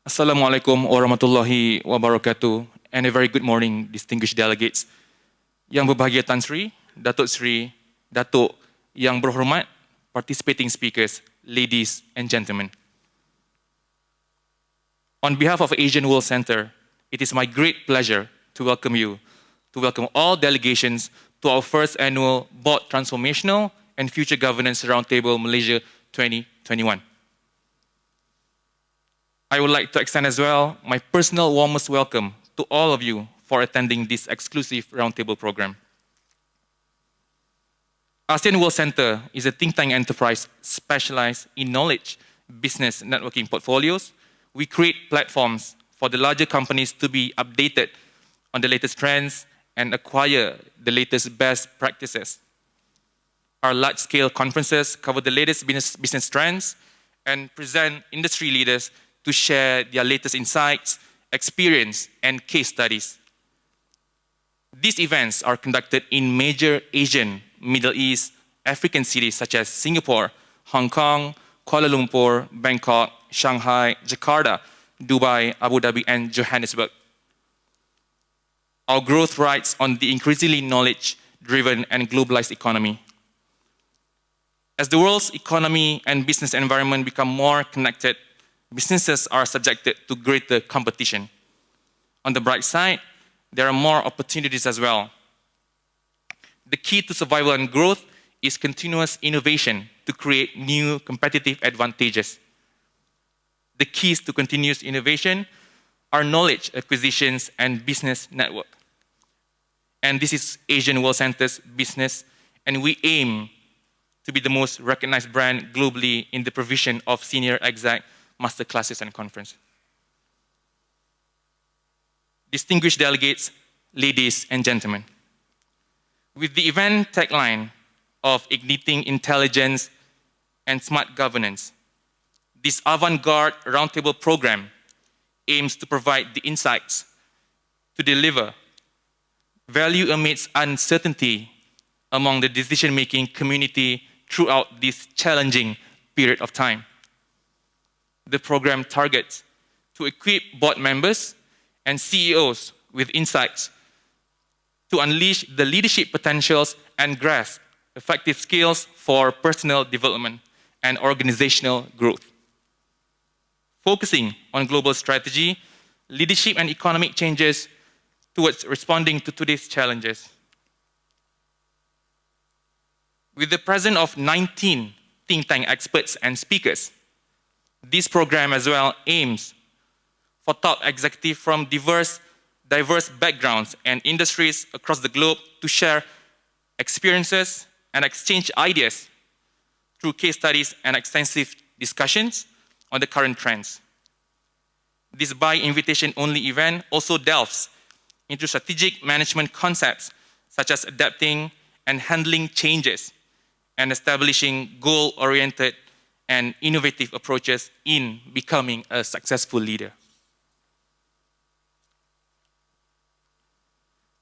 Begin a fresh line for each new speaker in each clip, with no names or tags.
Assalamualaikum warahmatullahi wabarakatuh, and a very good morning, distinguished delegates. Yang berbahagia Tan Sri, Datuk Sri, Datuk, yang berhormat, participating speakers, ladies and gentlemen. On behalf of Asian World Center, it is my great pleasure to welcome all delegations to our first annual Board Transformational and Future Governance Roundtable Malaysia 2021. I would like to extend as well my personal warmest welcome to all of you for attending this exclusive roundtable program. ASEAN World Center is a think tank enterprise specialized in knowledge, business networking portfolios. We create platforms for the larger companies to be updated on the latest trends and acquire the latest best practices. Our large-scale conferences cover the latest business trends and present industry leaders to share their latest insights, experience, and case studies. These events are conducted in major Asian, Middle East, African cities such as Singapore, Hong Kong, Kuala Lumpur, Bangkok, Shanghai, Jakarta, Dubai, Abu Dhabi, and Johannesburg. Our growth rides on the increasingly knowledge-driven and globalized economy. As the world's economy and business environment become more connected, businesses are subjected to greater competition. On the bright side, there are more opportunities as well. The key to survival and growth is continuous innovation to create new competitive advantages. The keys to continuous innovation are knowledge acquisitions and business network. And this is Asian World Center's business, and we aim to be the most recognized brand globally in the provision of senior exec master classes and conference. Distinguished delegates, ladies and gentlemen, with the event tagline of Igniting Intelligence and Smart Governance, this avant-garde roundtable program aims to provide the insights to deliver value amidst uncertainty among the decision-making community throughout this challenging period of time. The program targets to equip board members and CEOs with insights to unleash the leadership potentials and grasp effective skills for personal development and organizational growth. Focusing on global strategy, leadership and economic changes towards responding to today's challenges. With the presence of 19 think tank experts and speakers, this program as well aims for top executives from diverse backgrounds and industries across the globe to share experiences and exchange ideas through case studies and extensive discussions on the current trends. This by invitation only event also delves into strategic management concepts such as adapting and handling changes and establishing goal-oriented and innovative approaches in becoming a successful leader.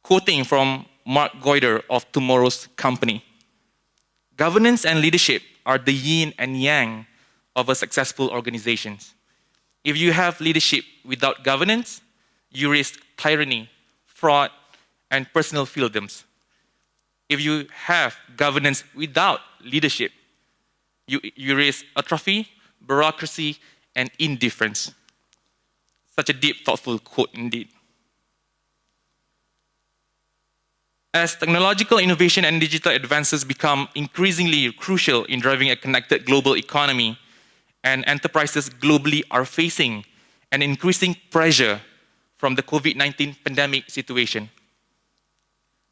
Quoting from Mark Goider of Tomorrow's Company, governance and leadership are the yin and yang of a successful organization. If you have leadership without governance, you risk tyranny, fraud, and personal fiefdoms. If you have governance without leadership, you risk atrophy, bureaucracy, and indifference. Such a deep, thoughtful quote indeed. As technological innovation and digital advances become increasingly crucial in driving a connected global economy, and enterprises globally are facing an increasing pressure from the COVID-19 pandemic situation,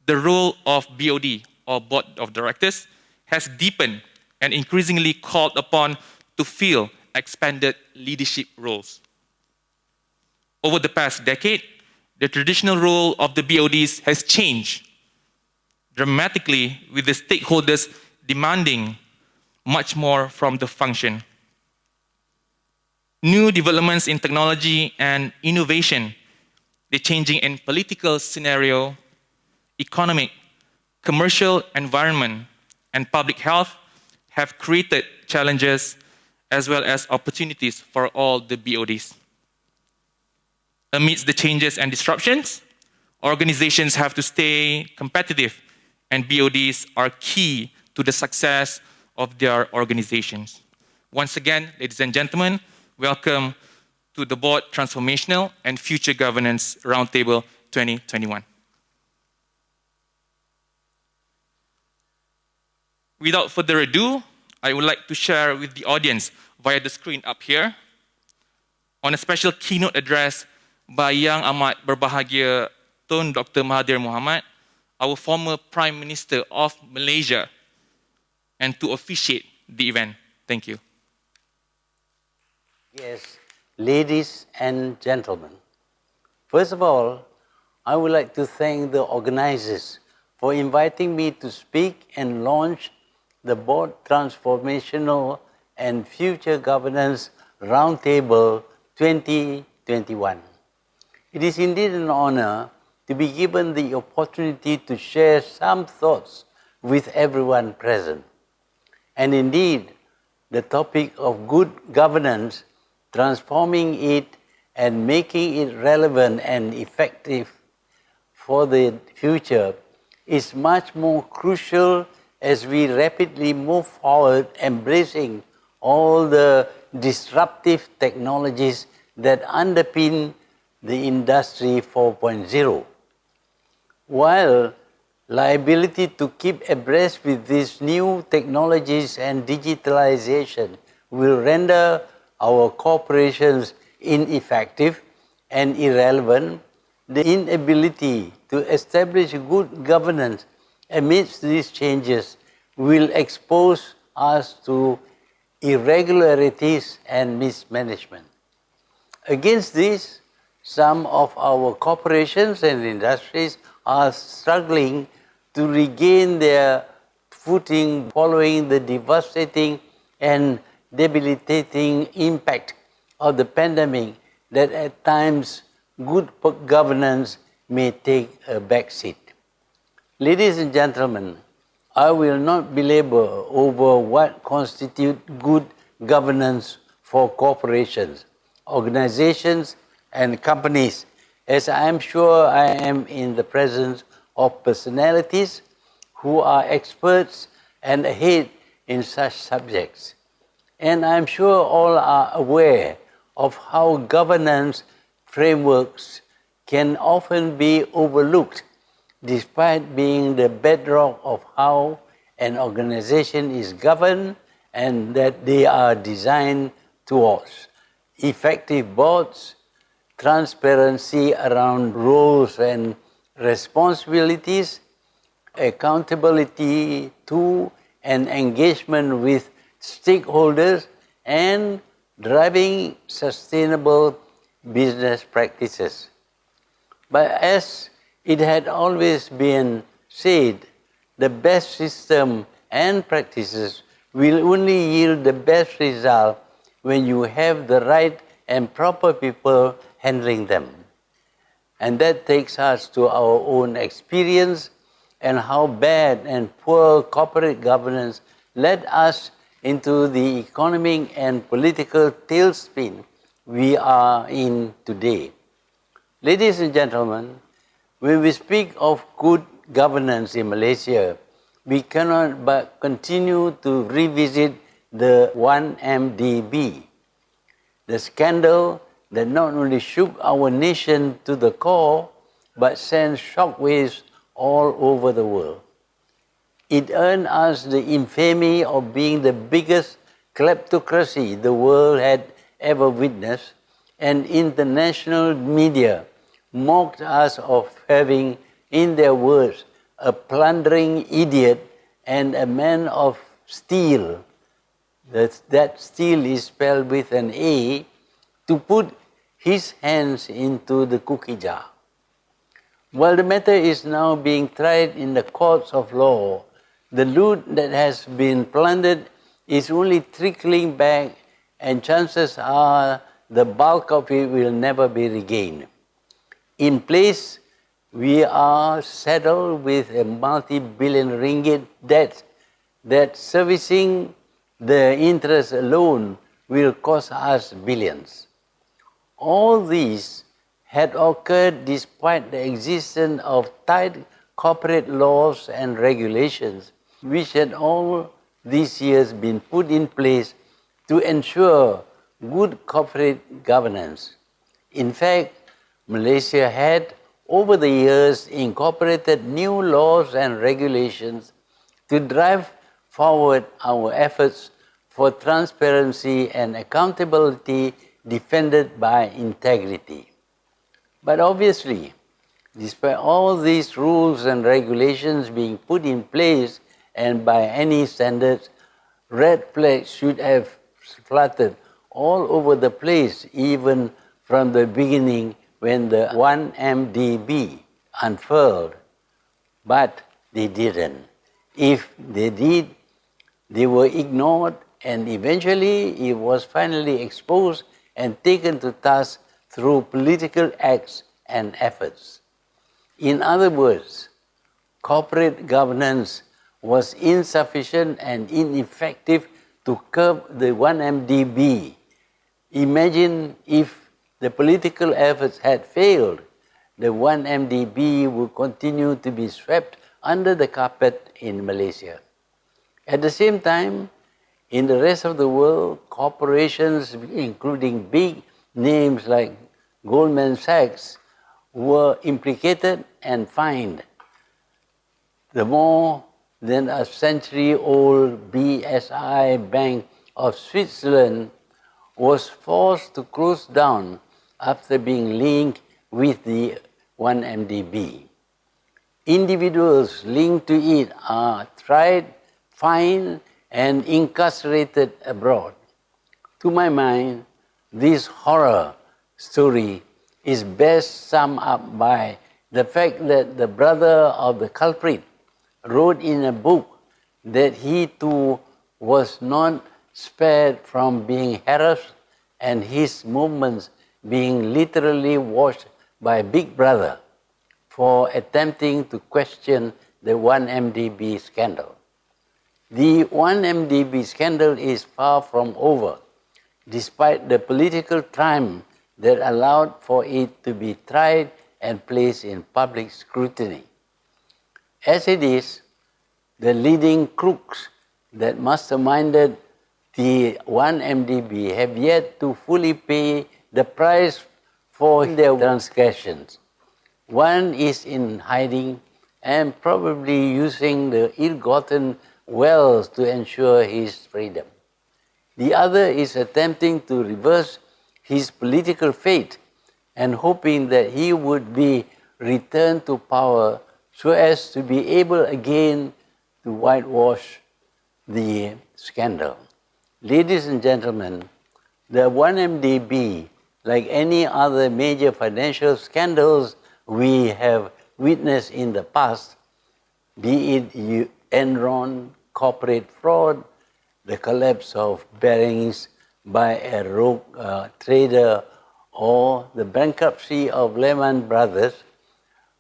the role of BOD, or Board of Directors, has deepened and increasingly called upon to fill expanded leadership roles. Over the past decade, the traditional role of the BODs has changed dramatically, with the stakeholders demanding much more from the function. New developments in technology and innovation, the changing in political scenario, economic, commercial environment, and public health have created challenges as well as opportunities for all the BODs. Amidst the changes and disruptions, organizations have to stay competitive, and BODs are key to the success of their organizations. Once again, ladies and gentlemen, welcome to the Board Transformational and Future Governance Roundtable 2021. Without further ado, I would like to share with the audience via the screen up here on a special keynote address by Yang Amat Berbahagia Tun Dr. Mahathir Mohamad, our former Prime Minister of Malaysia, and to officiate the event. Thank you.
Yes, ladies and gentlemen. First of all, I would like to thank the organizers for inviting me to speak and launch the Board Transformational and Future Governance Roundtable 2021. It is indeed an honor to be given the opportunity to share some thoughts with everyone present. And indeed, the topic of good governance, transforming it and making it relevant and effective for the future is much more crucial as we rapidly move forward, embracing all the disruptive technologies that underpin the Industry 4.0. While liability to keep abreast with these new technologies and digitalization will render our corporations ineffective and irrelevant, the inability to establish good governance amidst these changes will expose us to irregularities and mismanagement. Against this, some of our corporations and industries are struggling to regain their footing following the devastating and debilitating impact of the pandemic that at times good governance may take a backseat. Ladies and gentlemen, I will not belabor over what constitutes good governance for corporations, organizations, and companies, as I am sure I am in the presence of personalities who are experts and ahead in such subjects. And I am sure all are aware of how governance frameworks can often be overlooked despite being the bedrock of how an organization is governed and that they are designed towards effective boards, transparency around roles and responsibilities, accountability to and engagement with stakeholders, and driving sustainable business practices. But as it had always been said, the best system and practices will only yield the best result when you have the right and proper people handling them. And that takes us to our own experience and how bad and poor corporate governance led us into the economic and political tailspin we are in today. Ladies and gentlemen, when we speak of good governance in Malaysia, we cannot but continue to revisit the 1MDB, the scandal that not only shook our nation to the core, but sent shockwaves all over the world. It earned us the infamy of being the biggest kleptocracy the world had ever witnessed, and international media mocked us of having, in their words, a plundering idiot and a man of steel. That steel is spelled with an A, to put his hands into the cookie jar. While the matter is now being tried in the courts of law, the loot that has been plundered is only trickling back, and chances are the bulk of it will never be regained. In place, we are saddled with a multi-billion ringgit debt that servicing the interest alone will cost us billions. All these had occurred despite the existence of tight corporate laws and regulations, which had all these years been put in place to ensure good corporate governance. In fact, Malaysia had, over the years, incorporated new laws and regulations to drive forward our efforts for transparency and accountability defended by integrity. But obviously, despite all these rules and regulations being put in place and by any standards, red flags should have fluttered all over the place, even from the beginning when the 1MDB unfurled. But they didn't. If they did, they were ignored, and eventually it was finally exposed and taken to task through political acts and efforts. In other words, corporate governance was insufficient and ineffective to curb the 1MDB. Imagine if the political efforts had failed, the 1MDB would continue to be swept under the carpet in Malaysia. At the same time, in the rest of the world, corporations, including big names like Goldman Sachs, were implicated and fined. The more than a century-old BSI Bank of Switzerland was forced to close down after being linked with the 1MDB. Individuals linked to it are tried, fined, and incarcerated abroad. To my mind, this horror story is best summed up by the fact that the brother of the culprit wrote in a book that he too was not spared from being harassed and his movements being literally watched by Big Brother for attempting to question the 1MDB scandal. The 1MDB scandal is far from over, despite the political triumph that allowed for it to be tried and placed in public scrutiny. As it is, the leading crooks that masterminded the 1MDB have yet to fully pay the price for their transgressions. One is in hiding and probably using the ill-gotten wealth to ensure his freedom. The other is attempting to reverse his political fate and hoping that he would be returned to power so as to be able again to whitewash the scandal. Ladies and gentlemen, the 1MDB, like any other major financial scandals we have witnessed in the past, be it Enron, corporate fraud, the collapse of Barings by a rogue trader, or the bankruptcy of Lehman Brothers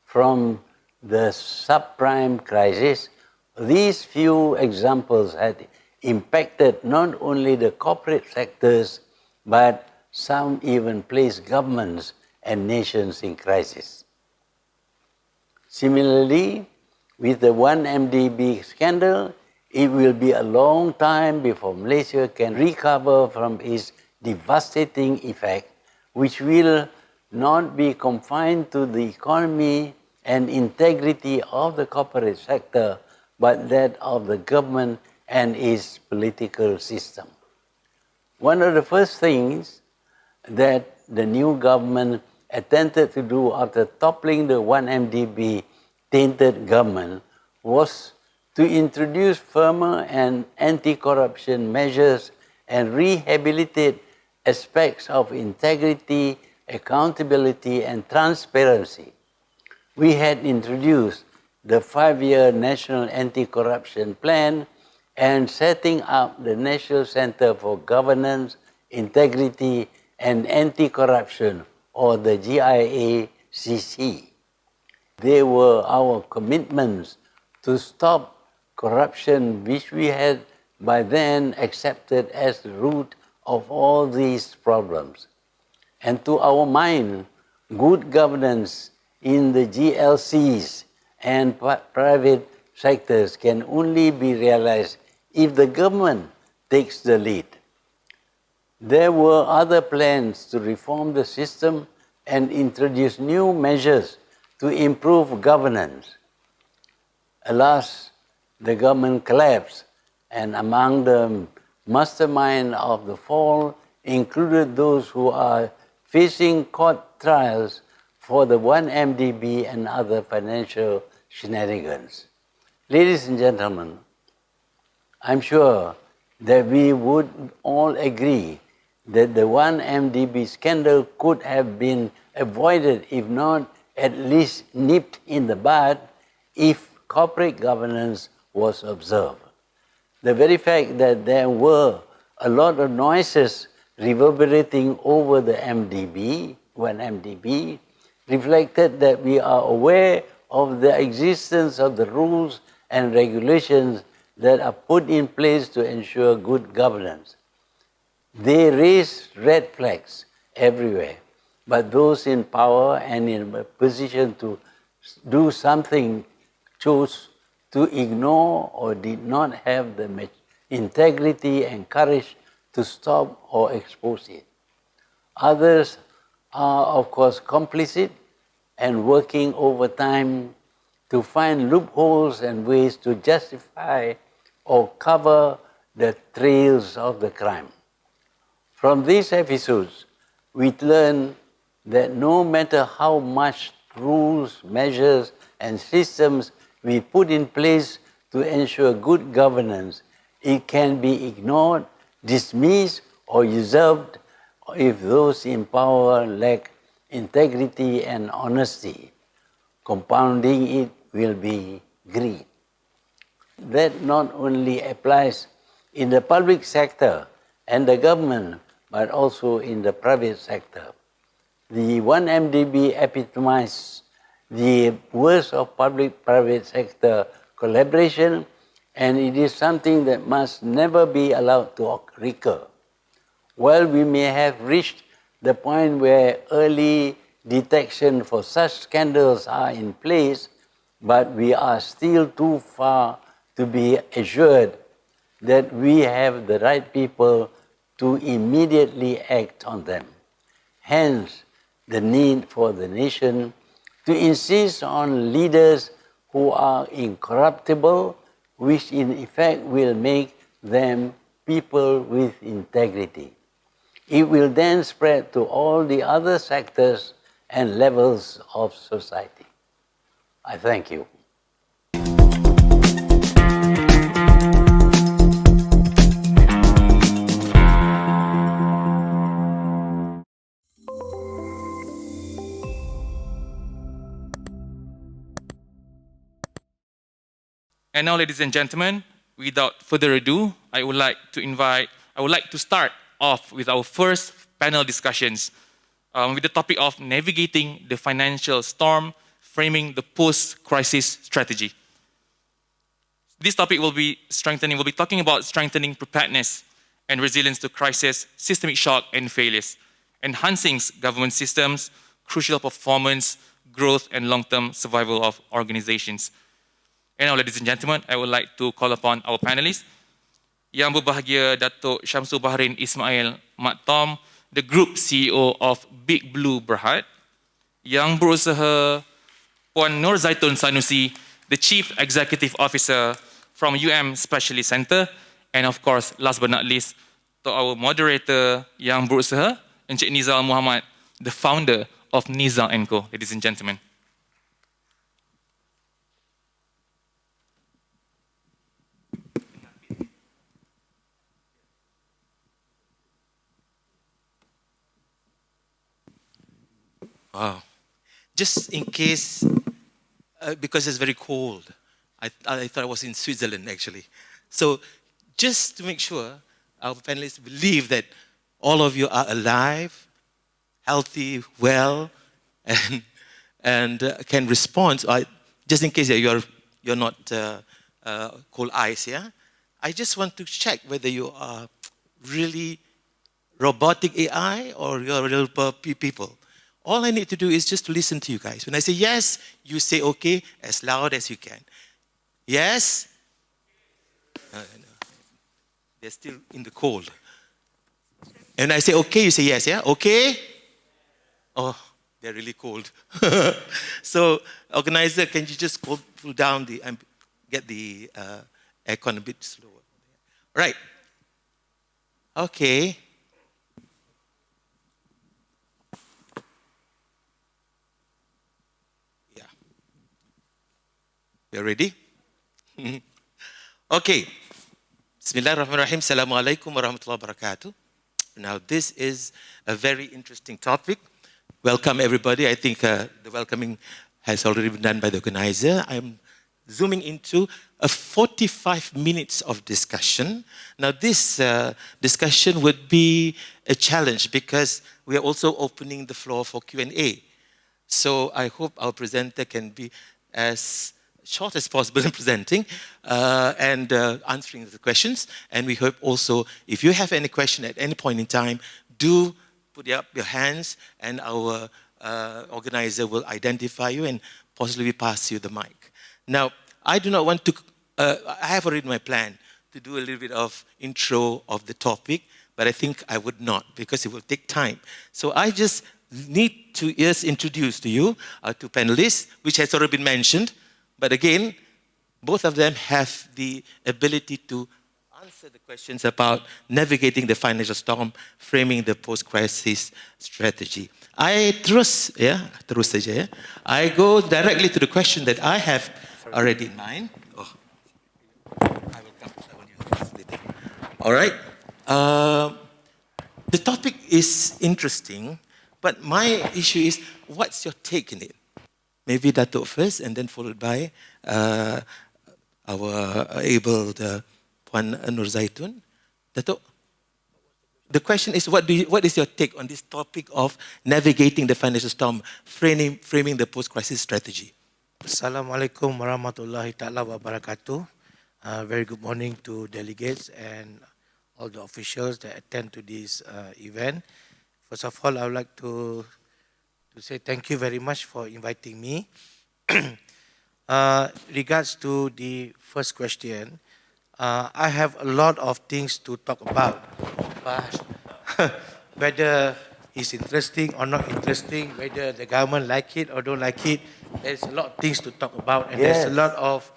from the subprime crisis, these few examples had impacted not only the corporate sectors, but some even placed governments and nations in crisis. Similarly, with the 1MDB scandal, it will be a long time before Malaysia can recover from its devastating effect, which will not be confined to the economy and integrity of the corporate sector, but that of the government and its political system. One of the first things that the new government attempted to do after toppling the 1MDB tainted government was to introduce firmer and anti-corruption measures and rehabilitate aspects of integrity, accountability, and transparency. We had introduced the 5-year National Anti-Corruption Plan and setting up the National Center for Governance, Integrity, and Anti-Corruption, or the GIACC. They were our commitments to stop corruption, which we had by then accepted as the root of all these problems. And to our mind, good governance in the GLCs and private sectors can only be realized if the government takes the lead. There were other plans to reform the system and introduce new measures to improve governance. Alas, the government collapsed, and among the mastermind of the fall included those who are facing court trials for the 1MDB and other financial shenanigans. Ladies and gentlemen, I'm sure that we would all agree that the 1MDB scandal could have been avoided, if not at least nipped in the bud, if corporate governance was observed. The very fact that there were a lot of noises reverberating over the MDB, 1MDB, reflected that we are aware of the existence of the rules and regulations that are put in place to ensure good governance. They raise red flags everywhere, but those in power and in a position to do something chose to ignore or did not have the integrity and courage to stop or expose it. Others are, of course, complicit and working overtime to find loopholes and ways to justify or cover the trails of the crime. From these episodes, we learn that no matter how much rules, measures, and systems we put in place to ensure good governance, it can be ignored, dismissed, or usurped if those in power lack integrity and honesty. Compounding it will be greed. That not only applies in the public sector and the government, but also in the private sector. The 1MDB epitomized the worst of public-private sector collaboration, and it is something that must never be allowed to recur. While we may have reached the point where early detection for such scandals are in place, but we are still too far to be assured that we have the right people to immediately act on them. Hence, the need for the nation to insist on leaders who are incorruptible, which in effect will make them people with integrity. It will then spread to all the other sectors and levels of society. I thank you.
And now, ladies and gentlemen, without further ado, I would like to start off with our first panel discussions with the topic of navigating the financial storm, framing the post-crisis strategy. This topic we'll be talking about strengthening preparedness and resilience to crisis, systemic shock and failures, enhancing government systems, crucial performance, growth, and long-term survival of organizations. And now, ladies and gentlemen, I would like to call upon our panelists. Yang berbahagia Datuk Syamsul Bahrain Ismail Mat Tom, the Group CEO of Big Blue Berhad. Yang berusaha Puan Nur Zaitun Sanusi, the Chief Executive Officer from Specialist Center. And of course, last but not least, to our moderator yang berusaha, Encik Nizal Muhammad, the founder of Nizal & Co. Ladies and gentlemen.
Wow. Just in case, because it's very cold, I thought I was in Switzerland actually. So just to make sure our panelists believe that all of you are alive, healthy, well, and can respond. Just in case you're not cold ice, yeah? I just want to check whether you are really robotic AI or you're real people. All I need to do is just to listen to you guys. When I say yes, you say okay as loud as you can. Yes? No. They're still in the cold. And I say okay, you say yes, yeah? Okay? Oh, they're really cold. So, organizer, can you just cool down get the aircon a bit slower? Right. Okay. Yeah. You're ready? Okay. Bismillahirrahmanirrahim. Assalamualaikum warahmatullahi wabarakatuh. Now, this is a very interesting topic. Welcome, everybody. I think the welcoming has already been done by the organizer. I'm zooming into a 45 minutes of discussion. Now, this discussion would be a challenge because we are also opening the floor for Q&A. So I hope our presenter can be as short as possible in presenting and answering the questions. And we hope also, if you have any question at any point in time, do put up your hands and our organizer will identify you and possibly pass you the mic. Now, I do not want to, I have already my plan to do a little bit of intro of the topic, but I think I would not because it will take time. So I just need to just introduce to you our two panelists, which has already been mentioned. But again, both of them have the ability to answer the questions about navigating the financial storm, framing the post-crisis strategy. Terus saja ya. I go directly to the question that I have already in mind. Oh, I will come. I will use this later. All right. The topic is interesting, but my issue is, what's your take in it? Maybe Datuk first, and then followed by our able Puan Nur Zaitun. Datuk, the question is, what is your take on this topic of navigating the financial storm, framing the post-crisis strategy?
Assalamualaikum warahmatullahi ta'ala wabarakatuh. Very good morning to delegates and all the officials that attend to this event. First of all, I would like to say thank you very much for inviting me. Regards to the first question, I have a lot of things to talk about, but whether it's interesting or not interesting, whether the government like it or don't like it, there's a lot of things to talk about, and there's a lot of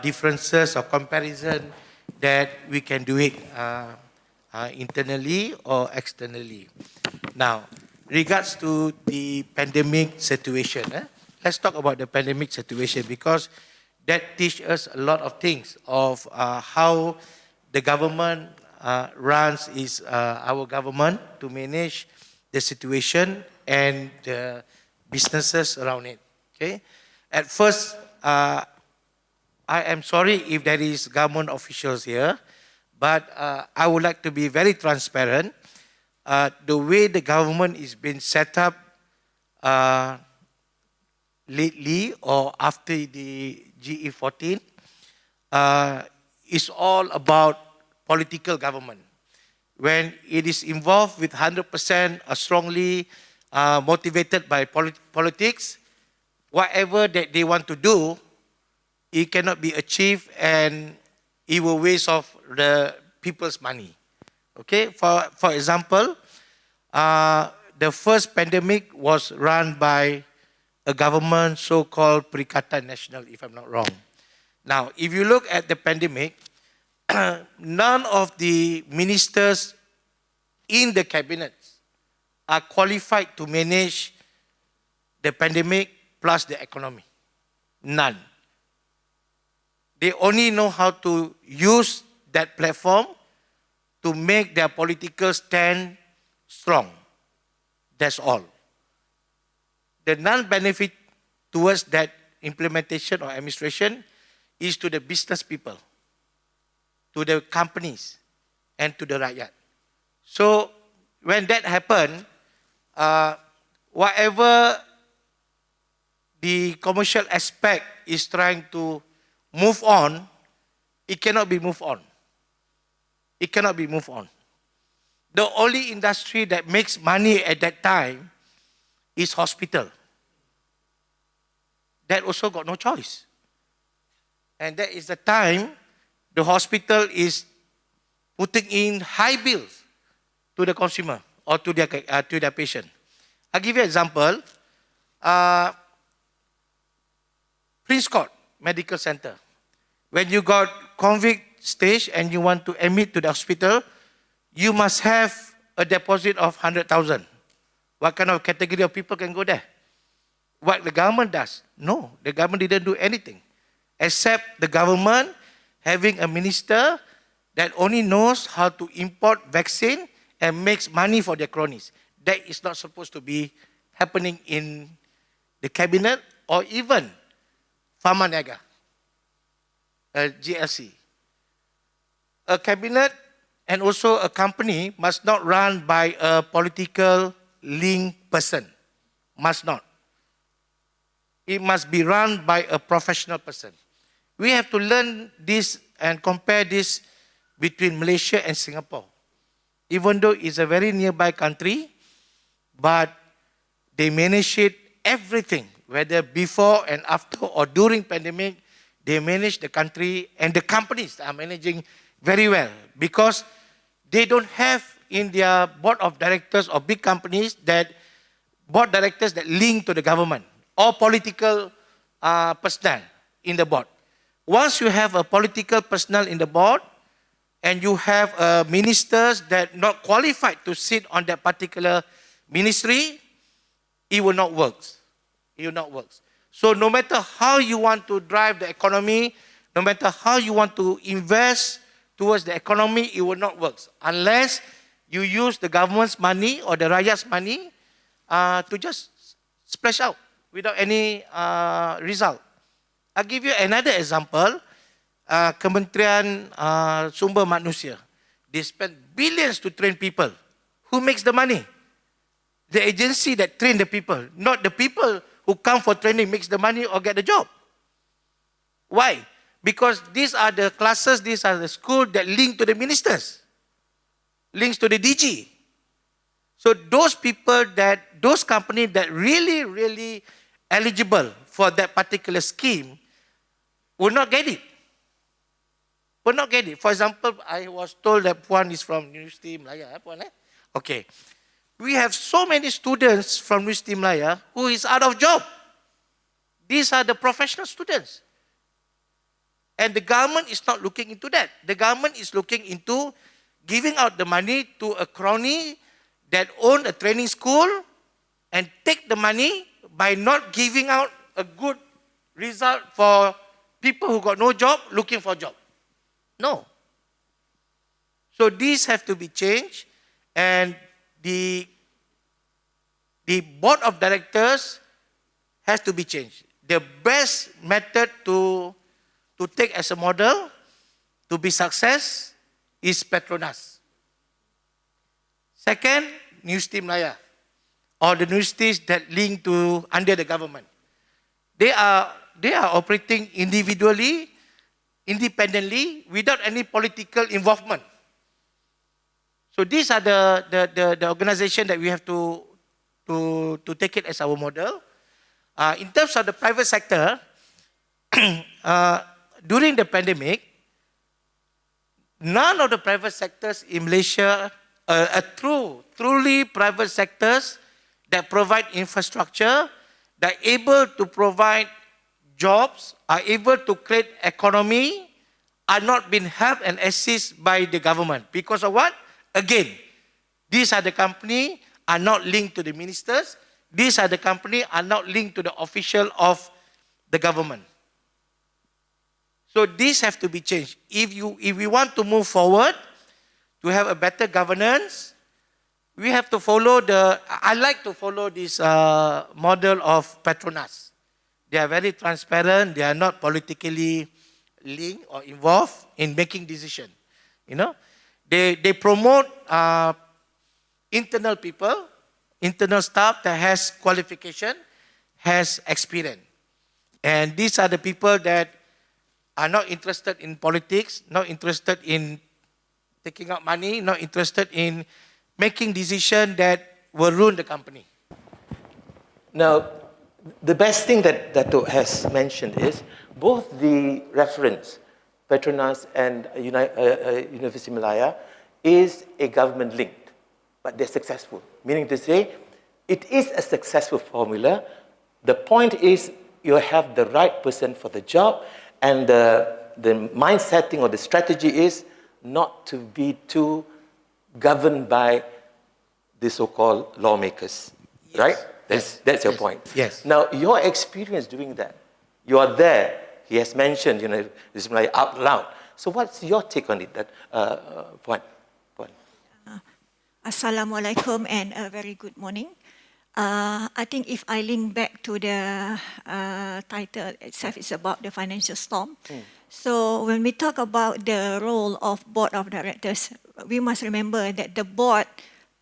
differences or comparison that we can do it internally or externally. Now, regards to the pandemic situation, let's talk about the pandemic situation because that teaches us a lot of things of how the government runs our government to manage the situation and the businesses around it. Okay. At first, I am sorry if there is government officials here, but I would like to be very transparent. The way the government is being set up lately or after the GE14 is all about political government. When it is involved with 100% strongly motivated by politics, whatever that they want to do, it cannot be achieved and it will waste of the people's money. Okay, for example, the first pandemic was run by a government so-called Perikatan Nasional, if I'm not wrong. Now, if you look at the pandemic, none of the ministers in the cabinet are qualified to manage the pandemic plus the economy. None. They only know how to use that platform to make their political stand strong. That's all. The non-benefit towards that implementation or administration is to the business people, to the companies, and to the rakyat. So when that happened, whatever the commercial aspect is trying to move on, it cannot be moved on. It cannot be moved on. The only industry that makes money at that time is hospital. That also got no choice. And that is the time the hospital is putting in high bills to the consumer or to their patient. I'll give you an example. Prince Court Medical Center. When you got COVID stage and you want to admit to the hospital, you must have a deposit of 100,000. What kind of category of people can go there? What the government does? No, the government didn't do anything. Except the government having a minister that only knows how to import vaccine and makes money for their cronies. That is not supposed to be happening in the cabinet or even Pharmanaga, GLC. A cabinet and also a company must not run by a political linked person. Must not. It must be run by a professional person. We have to learn this and compare this between Malaysia and Singapore. Even though it's a very nearby country, but they manage it everything, whether before and after or during pandemic, they manage the country and the companies are managing very well because they don't have in their board of directors or big companies that board directors that link to the government or political personnel in the board. Once you have a political personnel in the board and you have ministers that not qualified to sit on that particular ministry, it will not work. It will not work. So no matter how you want to drive the economy, no matter how you want to invest towards the economy, it will not work unless you use the government's money or the Raja's money to just splash out without any result. I'll give you another example. Kementerian Sumber Manusia. They spend billions to train people. Who makes the money? The agency that train the people, not the people who come for training makes the money or get the job. Why? Because these are the classes, these are the schools that link to the ministers, links to the DG. So those people those companies that really eligible for that particular scheme will not get it. Will not get it. For example, I was told that Puan is from University Malaya. Puan, Okay. We have so many students from University Malaya who is out of job. These are the professional students. And the government is not looking into that. The government is looking into giving out the money to a crony that own a training school and take the money by not giving out a good result for people who got no job looking for a job. No. So these have to be changed, and the board of directors has to be changed. The best method to take as a model to be success is Petronas. Second, University Malaya, or the universities that link to under the government. They are operating individually, independently, without any political involvement. So these are the organization that we have to take it as our model. In terms of the private sector, during the pandemic, none of the private sectors in Malaysia are truly private sectors that provide infrastructure, that are able to provide jobs, are able to create economy, are not being helped and assisted by the government. Because of what? Again, these are the company are not linked to the ministers. These are the company are not linked to the official of the government. So these have to be changed. If we want to move forward, to have a better governance, we have to follow I like to follow this model of Petronas. They are very transparent. They are not politically linked or involved in making decisions. You know, they promote internal people, internal staff that has qualification, has experience. And these are the people that are not interested in politics, not interested in taking out money, not interested in making decisions that will ruin the company.
Now, the best thing that Dato has mentioned is both the reference, Petronas and University Malaya, is a government linked, but they're successful. Meaning to say, it is a successful formula. The point is you have the right person for the job, and the mind setting or the strategy is not to be too governed by the so-called lawmakers,
Yes.
right? That's your
Yes.
point.
Yes.
Now, your experience doing that, you are there. He has mentioned, this like out loud. So, what's your take on it? That point.
Assalamualaikum and a very good morning. I think if I link back to the title itself, it's about the financial storm. So when we talk about the role of board of directors, we must remember that the board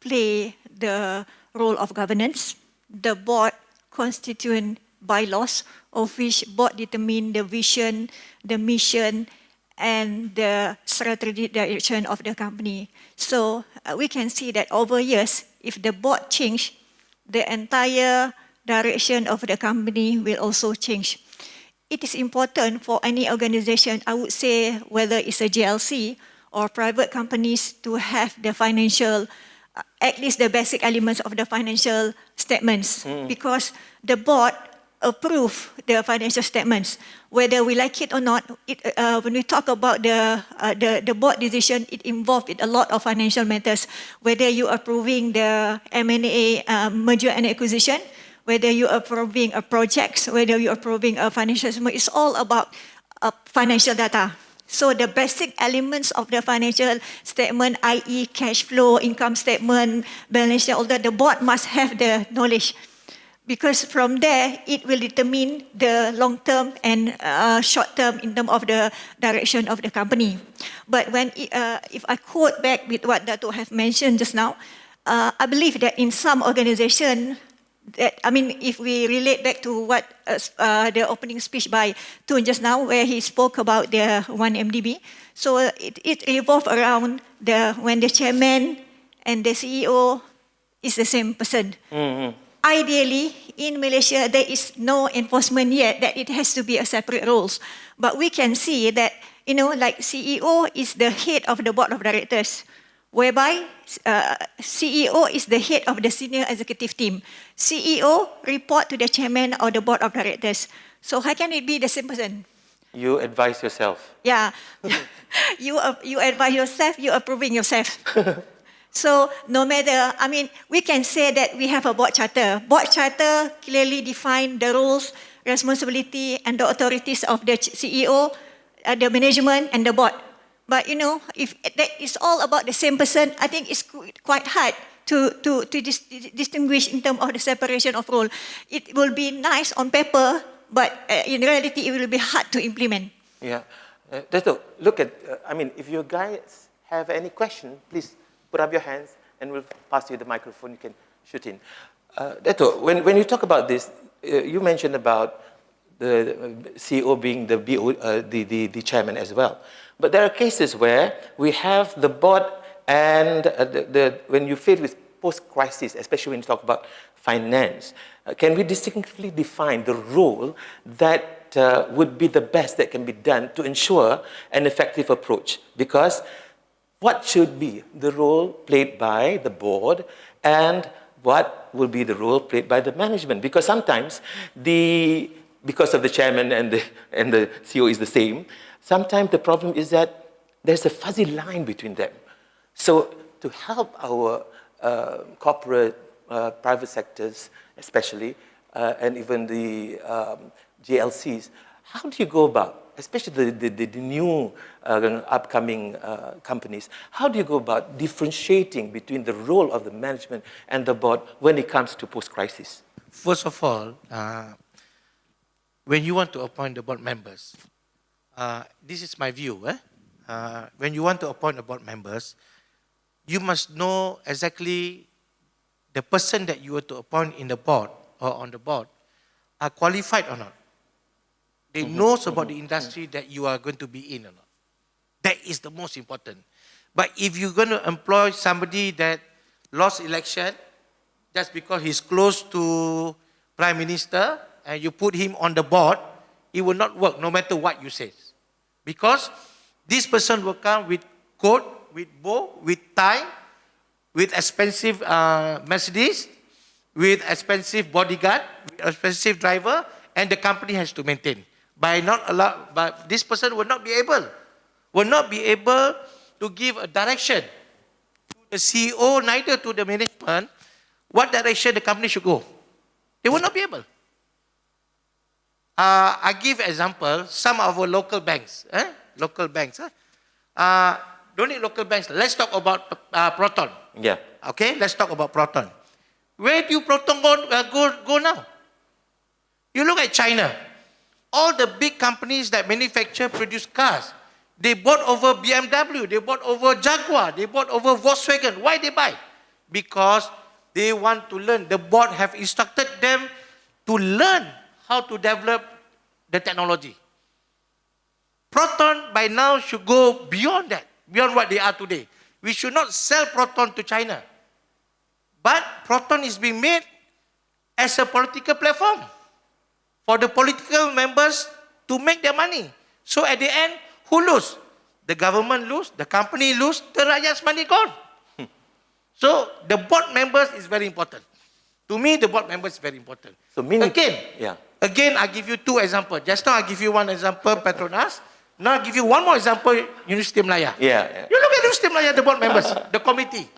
play the role of governance. The board constituent bylaws, of which board determine the vision, the mission, and the strategic direction of the company. So we can see that over years, if the board change, the entire direction of the company will also change. It is important for any organization, I would say, whether it's a GLC or private companies, to have the financial, at least the basic elements of the financial statements, because the board approve the financial statements, whether we like it or not. When we talk about the board decision, it involved a lot of financial matters, whether you are approving the M&A, merger and acquisition, whether you are approving a project, whether you are approving a financial statement. It's all about financial data. So the basic elements of the financial statement, i.e. cash flow, income statement, balance sheet, all that, the board must have the knowledge. Because from there, it will determine the long-term and short-term in terms of the direction of the company. But when, if I quote back with what Dato have mentioned just now, I believe that in some organization, if we relate back to what the opening speech by Tun just now, where he spoke about the 1MDB, so it revolves around when the chairman and the CEO is the same person. Mm-hmm. Ideally, in Malaysia, there is no enforcement yet that it has to be a separate roles. But we can see that, like CEO is the head of the board of directors, whereby CEO is the head of the senior executive team. CEO report to the chairman of the board of directors. So how can it be the same person?
You advise yourself.
Yeah. you advise yourself, you're approving yourself. So no matter, we can say that we have a board charter. Board charter clearly define the roles, responsibility, and the authorities of the CEO, the management, and the board. But if that is all about the same person, I think it's quite hard to distinguish in terms of the separation of role. It will be nice on paper, but in reality, it will be hard to implement.
Yeah. Dato, look at, if you guys have any question, please put up your hands and we'll pass you the microphone. You can shoot in. Dato, when you talk about this, you mentioned about the CEO being the chairman as well. But there are cases where we have the board and when you face with post-crisis, especially when you talk about finance, can we distinctly define the role that would be the best that can be done to ensure an effective approach? Because what should be the role played by the board and what will be the role played by the management? Because sometimes because of the chairman and the CEO is the same, sometimes the problem is that there's a fuzzy line between them. So to help our corporate, private sectors especially, and even the GLCs, how do you go about, especially the new upcoming companies, how do you go about differentiating between the role of the management and the board when it comes to post-crisis?
First of all, when you want to appoint the board members, this is my view. When you want to appoint the board members, you must know exactly the person that you want to appoint in the board or on the board are qualified or not. They knows about the industry that you are going to be in or not. That is the most important. But if you're going to employ somebody that lost election just because he's close to prime minister and you put him on the board, it will not work no matter what you say. Because this person will come with coat, with bow, with tie, with expensive Mercedes, with expensive bodyguard, with expensive driver, and the company has to maintain. But this person will not be able to give a direction to the CEO, neither to the management, what direction the company should go. They will not be able. I give example, some of our local banks. Don't need local banks. Let's talk about Proton.
Yeah.
Okay, let's talk about Proton. Where do Proton go now? You look at China. All the big companies that manufacture, produce cars, they bought over BMW, they bought over Jaguar, they bought over Volkswagen. Why they buy? Because they want to learn. The board have instructed them to learn how to develop the technology. Proton by now should go beyond that, beyond what they are today. We should not sell Proton to China. But Proton is being made as a political platform for the political members to make their money. So at the end, who lose? The government lose, the company lose, the rakyat's money gone. So the board members is very important. To me, the board members is very important.
So meaning,
Again, I give you two examples. Just now I give you one example, Petronas. Now I give you one more example, University Malaya.
Yeah.
You look at University Malaya, the board members, the committee.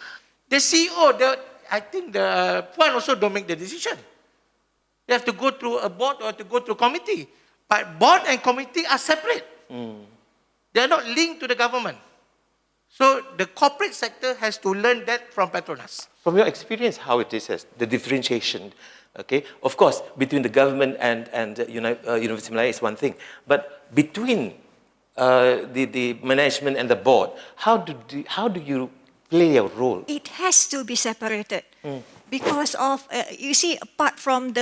The CEO, I think the Puan also don't make the decision. They have to go through a board or to go through a committee. But board and committee are separate. They are not linked to the government. So the corporate sector has to learn that from Petronas.
From your experience, how it is, the differentiation, okay? Of course, between the government and University Malaya is one thing. But between the management and the board, how do you play a role?
It has to be separated because of, you see, apart from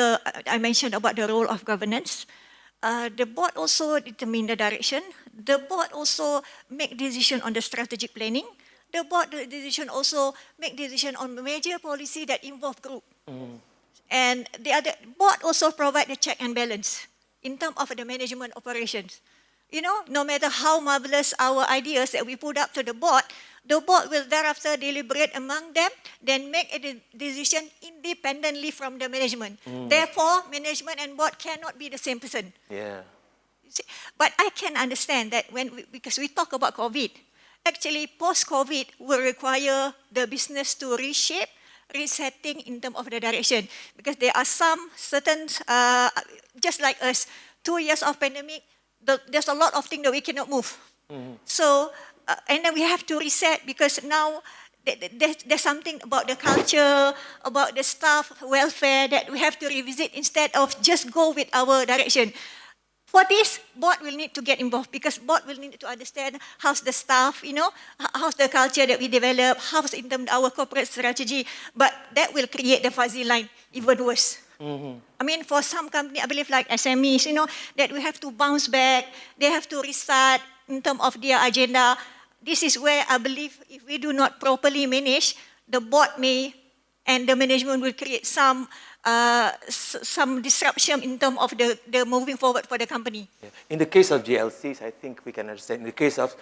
I mentioned about the role of governance, the board also determine the direction. The board also make decision on the strategic planning. The board decision also make decision on major policy that involve group. And the other board also provide the check and balance in terms of the management operations. You know, no matter how marvelous our ideas that we put up to the board will thereafter deliberate among them, then make a decision independently from the management. Therefore, management and board cannot be the same person.
Yeah.
See, but I can understand that because we talk about COVID, actually post-COVID will require the business to reshape, resetting in terms of the direction. Because there are some certain, just like us, 2 years of pandemic, there's a lot of things that we cannot move. So, and then we have to reset because now there's something about the culture, about the staff welfare that we have to revisit instead of just go with our direction. For this, board will need to get involved because board will need to understand how's the staff, how's the culture that we develop, how's in terms of our corporate strategy, but that will create the fuzzy line even worse. I mean, for some company, I believe like SMEs, that we have to bounce back, they have to restart in terms of their agenda. This is where I believe if we do not properly manage, the board and the management will create some disruption in terms of the moving forward for the company.
Yeah. In the case of GLCs, I think we can understand. In the case of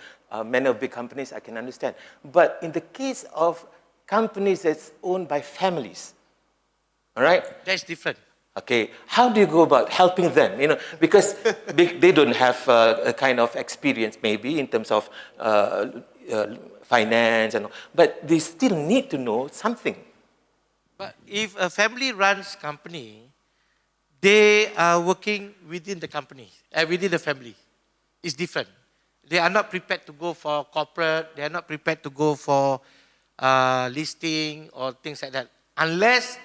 many of big companies, I can understand. But in the case of companies that's owned by families, all right?
That's different.
Okay, how do you go about helping them? Because they don't have a kind of experience maybe in terms of finance and all, but they still need to know something.
But if a family runs company, they are working within the company, within the family. It's different. They are not prepared to go for corporate. They are not prepared to go for listing or things like that. Unless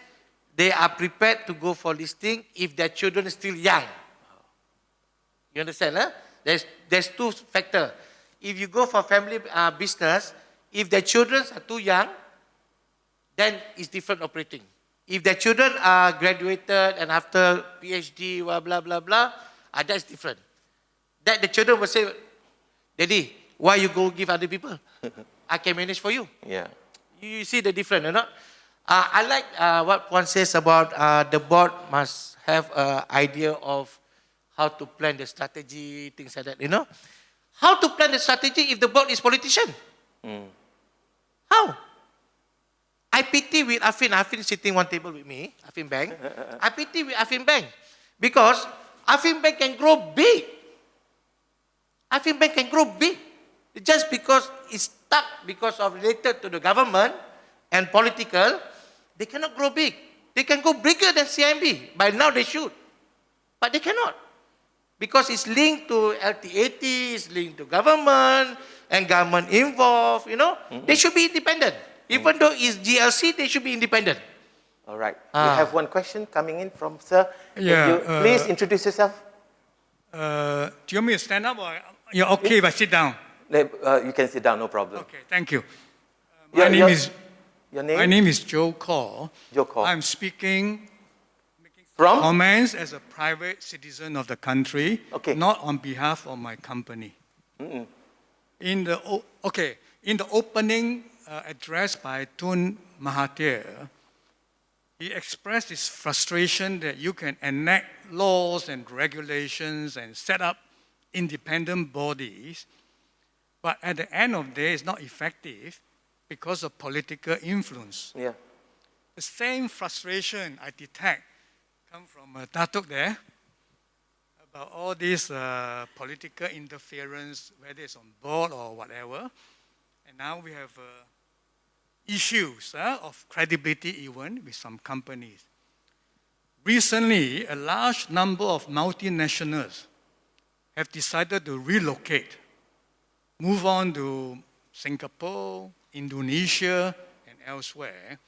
they are prepared to go for listing if their children are still young. You understand? Huh? There's two factors. If you go for family business, if their children are too young, then it's different operating. If their children are graduated and after PhD, blah, blah, blah, blah, that's different. That the children will say, Daddy, why you go give other people? I can manage for you.
Yeah.
You see the difference or not? I like what Puan says about the board must have an idea of how to plan the strategy, things like that, you know. How to plan the strategy if the board is politician? How? I pity with Afin. Afin sitting one table with me, Afin Bank. I pity with Afin Bank because Afin Bank can grow big. Afin Bank can grow big. Just because it's stuck because of related to the government and political, they cannot grow big. They can go bigger than CIMB. By now they should. But they cannot. Because it's linked to LT80, it's linked to government, and government involved, you know. They should be independent. Even though it's GLC, they should be independent.
All right. We have one question coming in from Sir.
Yeah,
Can you please introduce yourself?
Do you want me to stand up or you're okay if I sit down?
You can sit down, no problem.
Okay, thank you.
Your
My
name?
name is Joe Kaur.
Joe Kaur.
I'm speaking
From?
comments as a private citizen of the country,
Okay.
not on behalf of my company. In the opening address by Tun Mahathir, he expressed his frustration that you can enact laws and regulations and set up independent bodies, but at the end of the day, it's not effective because of political influence.
Yeah.
The same frustration I detect come from Datuk there about all this political interference, whether it's on board or whatever. And now we have issues of credibility even with some companies. Recently, a large number of multinationals have decided to relocate, move on to Singapore, Indonesia, and elsewhere.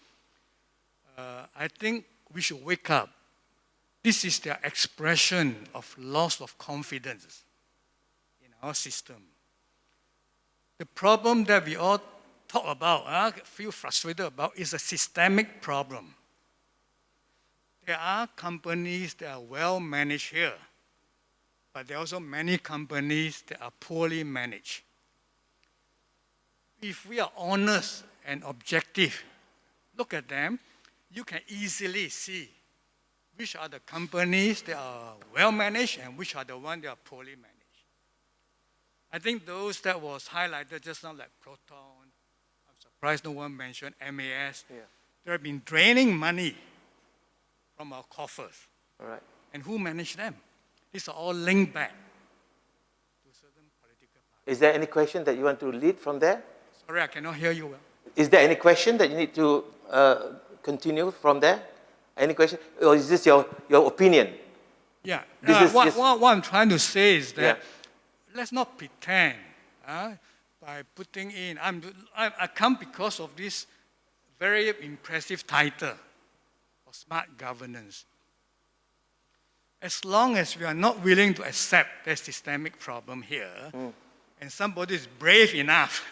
I think we should wake up. This is their expression of loss of confidence in our system. The problem that we all talk about, feel frustrated about, is a systemic problem. There are companies that are well managed here, but there are also many companies that are poorly managed. If we are honest and objective, look at them, you can easily see which are the companies that are well managed and which are the ones that are poorly managed. I think those that was highlighted just now, like Proton, I'm surprised no one mentioned MAS.
Yeah.
They have been draining money from our coffers.
All right.
And who managed them? These are all linked back to certain political parties.
Is there any question that you want to lead from there?
Sorry, I cannot hear you well.
Is there any question that you need to continue from there? Any question? Or is this your opinion?
Yeah.
This is
what,
just-
what I'm trying to say is that
Yeah.
let's not pretend by putting in. I come because of this very impressive title of smart governance. As long as we are not willing to accept the systemic problem here, and somebody is brave enough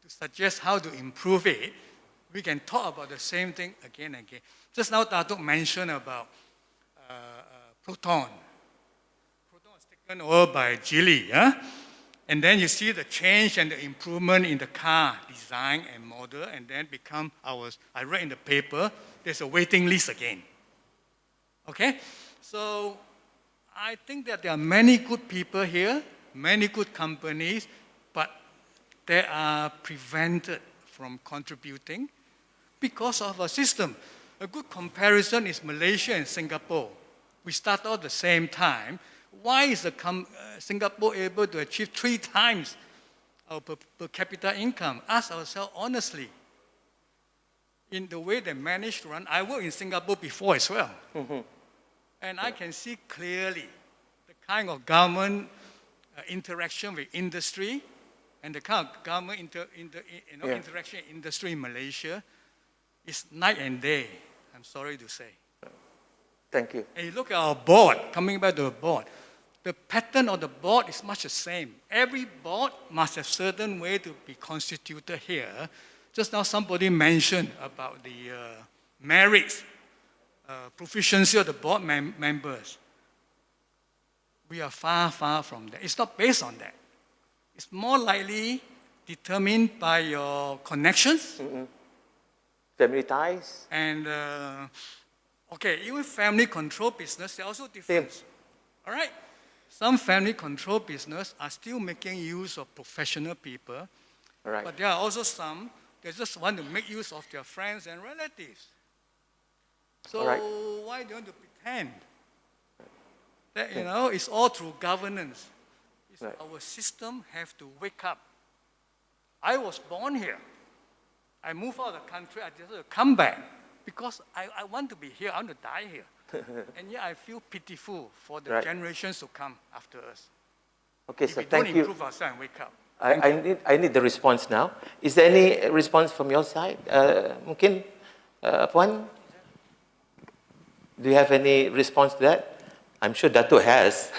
to suggest how to improve it, we can talk about the same thing again and again. Just now, Datuk mentioned about Proton. Proton was taken over by Geely, and then you see the change and the improvement in the car design and model, and then become I read in the paper, there's a waiting list again. Okay? So I think that there are many good people here, many good companies, but they are prevented from contributing because of our system. A good comparison is Malaysia and Singapore. We start out the same time. Why is Singapore able to achieve 3 times our per capita income? Ask ourselves honestly. In the way they manage to run, I worked in Singapore before as well. And I can see clearly the kind of government interaction with industry and the kind of government interaction in industry in Malaysia is night and day, I'm sorry to say.
Thank you.
And you look at our board, coming back to the board, the pattern of the board is much the same. Every board must have certain way to be constituted here. Just now somebody mentioned about the merits, proficiency of the board members. We are far, far from that. It's not based on that. It's more likely determined by your connections,
Family ties.
And, okay, even family control business, they're also different. All right? Some family control business are still making use of professional people,
All right.
but there are also some that just want to make use of their friends and relatives. So
All right.
why do you want to pretend that, it's all through governance? It's
Right.
Our system have to wake up. I was born here. I moved out of the country. I just have to come back because I want to be here. I want to die here. And yet I feel pitiful for the
Right.
generations to come after us.
Okay,
If
sir,
we don't
thank you.
improve ourselves and wake up.
I need the response now. Is there any response from your side? Mungkin, Puan? Do you have any response to that? I'm sure Dato' has.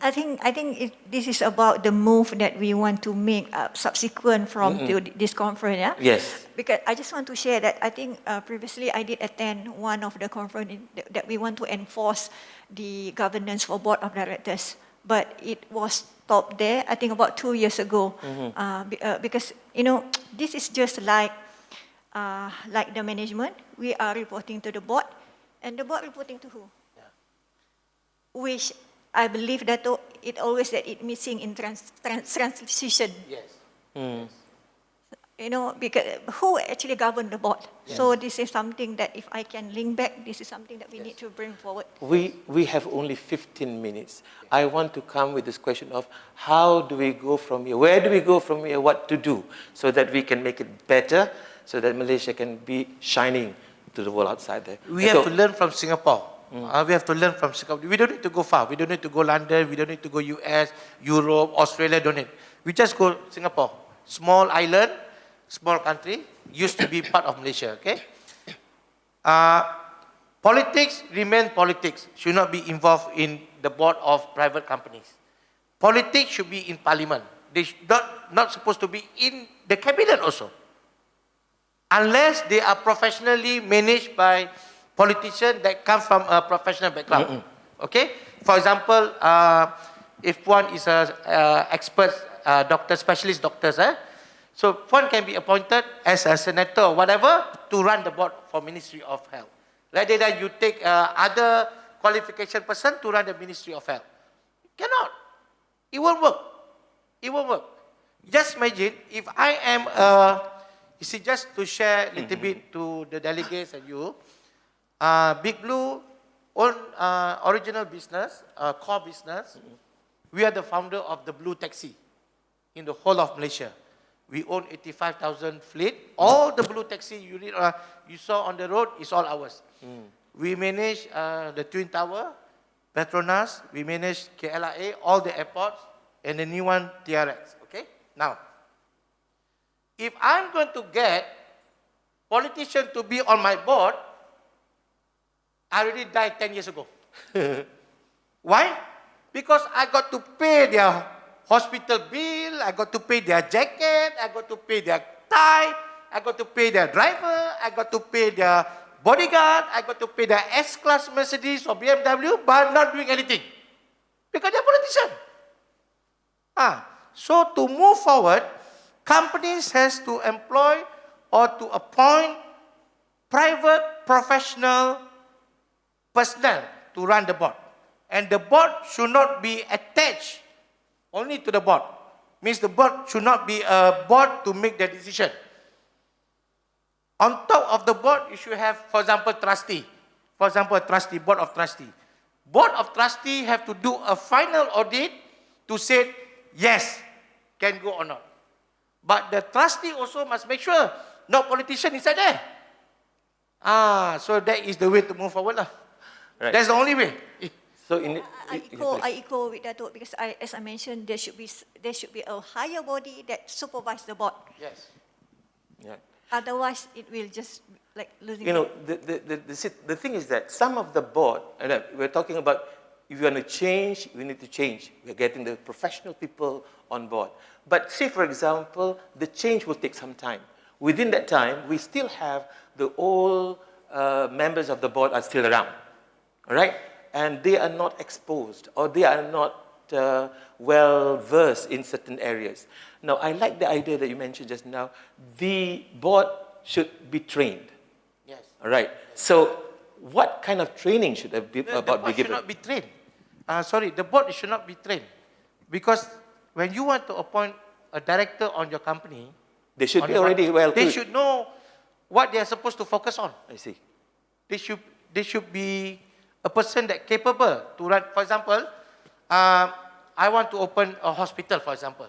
I think this is about the move that we want to make subsequent from to this conference. Yeah?
Yes.
Because I just want to share that I think previously I did attend one of the conference that we want to enforce the governance for board of directors, but it was stopped there. I think about 2 years ago, because this is just like the management. We are reporting to the board, and the board reporting to who? Which I believe that it always that it missing in transition.
Yes.
Because who actually govern the board? Yes. So this is something that if I can link back, this is something that we need to bring forward.
We have only 15 minutes. I want to come with this question of how do we go from here? Where do we go from here? What to do so that we can make it better, so that Malaysia can be shining to the world outside there.
We have to learn from Singapore. We have to learn from Singapore. We don't need to go far. We don't need to go London. We don't need to go US, Europe, Australia. Don't need. We just go Singapore. Small island, small country, used to be part of Malaysia. Okay. Politics remain politics. Should not be involved in the board of private companies. Politics should be in parliament. They should not supposed to be in the cabinet also, unless they are professionally managed by politician that comes from a professional background. Okay? For example, if one is an expert doctor, specialist doctors, so one can be appointed as a senator or whatever to run the board for Ministry of Health. Rather than you take other qualification person to run the Ministry of Health. Cannot. It won't work. It won't work. Just imagine if I am, you see, just to share a little bit to the delegates and you, Big Blue own original business, core business. We are the founder of the Blue Taxi in the whole of Malaysia. We own 85,000 fleet. All the Blue Taxi you saw on the road is all ours. We manage the Twin Tower, Petronas. We manage KLIA, all the airports, and the new one, TRX. Okay? Now, if I'm going to get politician to be on my board, I already died 10 years ago. Why? Because I got to pay their hospital bill, I got to pay their jacket, I got to pay their tie, I got to pay their driver, I got to pay their bodyguard, I got to pay their S-Class Mercedes or BMW, but not doing anything. Because they're politicians. So to move forward, companies has to employ or to appoint private professional personnel to run the board. And the board should not be attached only to the board. Means the board should not be a board to make the decision. On top of the board, you should have, for example, trustee. For example, trustee, board of trustee. Board of trustee have to do a final audit to say, yes, can go or not. But the trustee also must make sure no politician inside there. So that is the way to move forward. Right. That's the only way.
So
I echo with that because as I mentioned, there should be a higher body that supervise the board.
Yes. Yeah.
Otherwise, it will just like losing.
The thing is that some of the board, and we're talking about if you want to change, we need to change. We're getting the professional people on board. But say, for example, the change will take some time. Within that time, we still have the old members of the board are still around. All right? And they are not exposed or they are not well versed in certain areas. Now, I like the idea that you mentioned just now. The board should be trained.
Yes.
All right. So what kind of training should be
The
about be
board should
given?
not be trained. The board should not be trained. Because when you want to appoint a director on your company,
They should
on
be
your
already
board,
well
they
equipped.
should know what they are supposed to focus on.
I see.
They should be a person that capable to run. For example, I want to open a hospital, for example.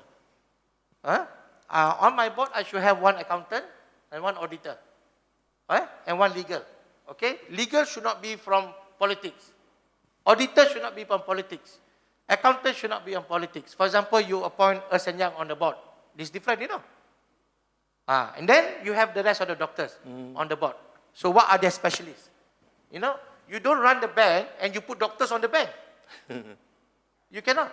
On my board, I should have one accountant and one auditor, and one legal. Okay, legal should not be from politics. Auditor should not be from politics. Accountant should not be on politics. For example, you appoint Ernst & Young on the board. This is different, you know. And then you have the rest of the doctors on the board. So what are their specialists? You know, you don't run the bank and you put doctors on the bank. You cannot.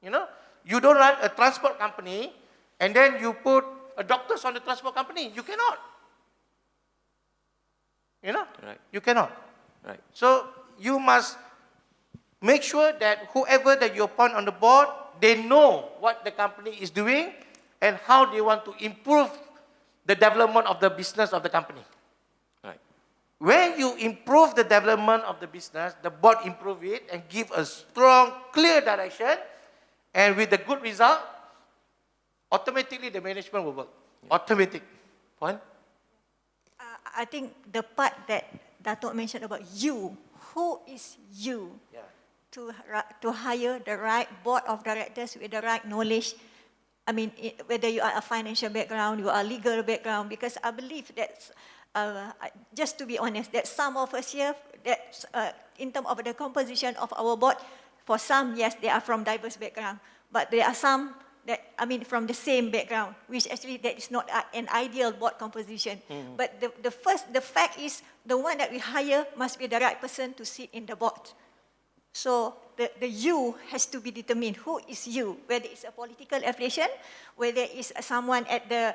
You know, you don't run a transport company and then you put doctors on the transport company. You cannot. You know,
Right.
you cannot.
Right.
So you must make sure that whoever that you appoint on the board, they know what the company is doing and how they want to improve the development of the business of the company.
Right.
When you improve the development of the business, the board improve it and give a strong, clear direction, and with the good result, automatically the management will work. Automatic.
Puan?
I think the part that Dato' mentioned about you, who is you
Yeah.
to hire the right board of directors with the right knowledge? I mean, whether you are a financial background, you are a legal background, because I believe that, just to be honest, that some of us here, that in terms of the composition of our board, for some, yes, they are from diverse background, but there are some that, I mean, from the same background, which actually that is not an ideal board composition. But the fact is, the one that we hire must be the right person to sit in the board. So the you has to be determined. Who is you? Whether it's a political affiliation, whether it's someone at the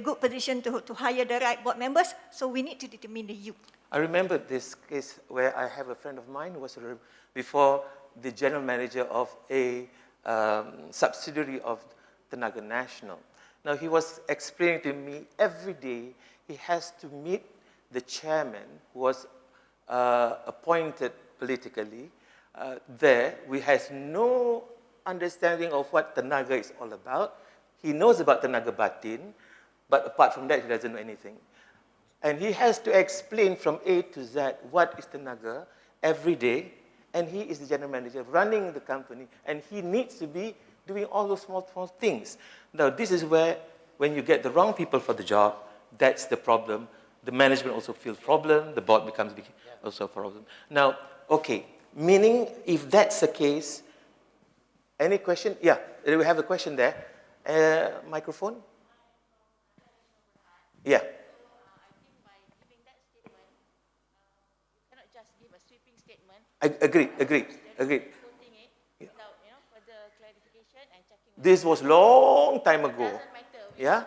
good position to hire the right board members. So we need to determine the you.
I remember this case where I have a friend of mine who was before the general manager of a subsidiary of Tenaga National. Now he was explaining to me every day he has to meet the chairman who was appointed politically. There, we has no understanding of what Tenaga is all about. He knows about Tenaga Batin, but apart from that, he doesn't know anything. And he has to explain from A to Z what is Tenaga every day, and he is the general manager running the company, and he needs to be doing all those small things. Now, this is where, when you get the wrong people for the job, that's the problem. The management also feels problem, the board becomes also a problem. Now, okay, meaning if that's the case, any question? Yeah, we have a question there. Microphone? Yeah. Agreed. This was long time ago. Yeah.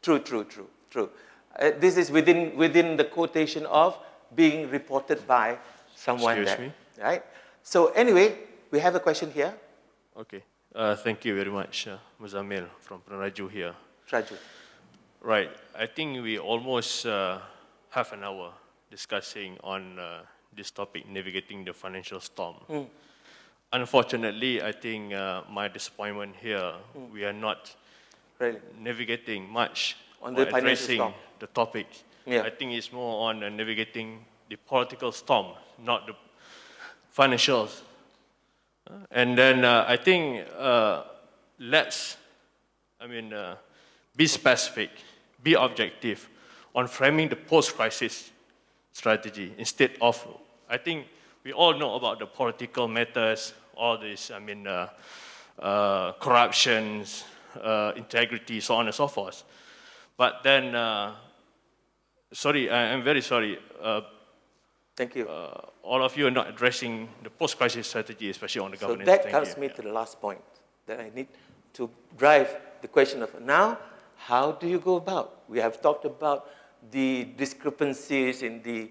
True. This is within the quotation of being reported by someone
Excuse
there.
me?
Right? So anyway, we have a question here.
Okay. Thank you very much, Muzamil from Pranaju here.
Raju.
Right. I think we almost half an hour discussing on this topic, navigating the financial storm. Unfortunately, I think my disappointment here, we are not
Really?
navigating much
On
or
the financial
addressing
storm.
the topic.
Yeah.
I think it's more on navigating the political storm, not the financials. And then I think let's, be specific, be objective on framing the post-crisis strategy instead of, I think we all know about the political matters, all this, corruptions, integrity, so on and so forth. But then, I'm very sorry.
Thank you.
All of you are not addressing the post-crisis strategy, especially on the
So
governance.
that
Thank
comes
you.
me to the last point that I need to drive the question of now, how do you go about? We have talked about the discrepancies in the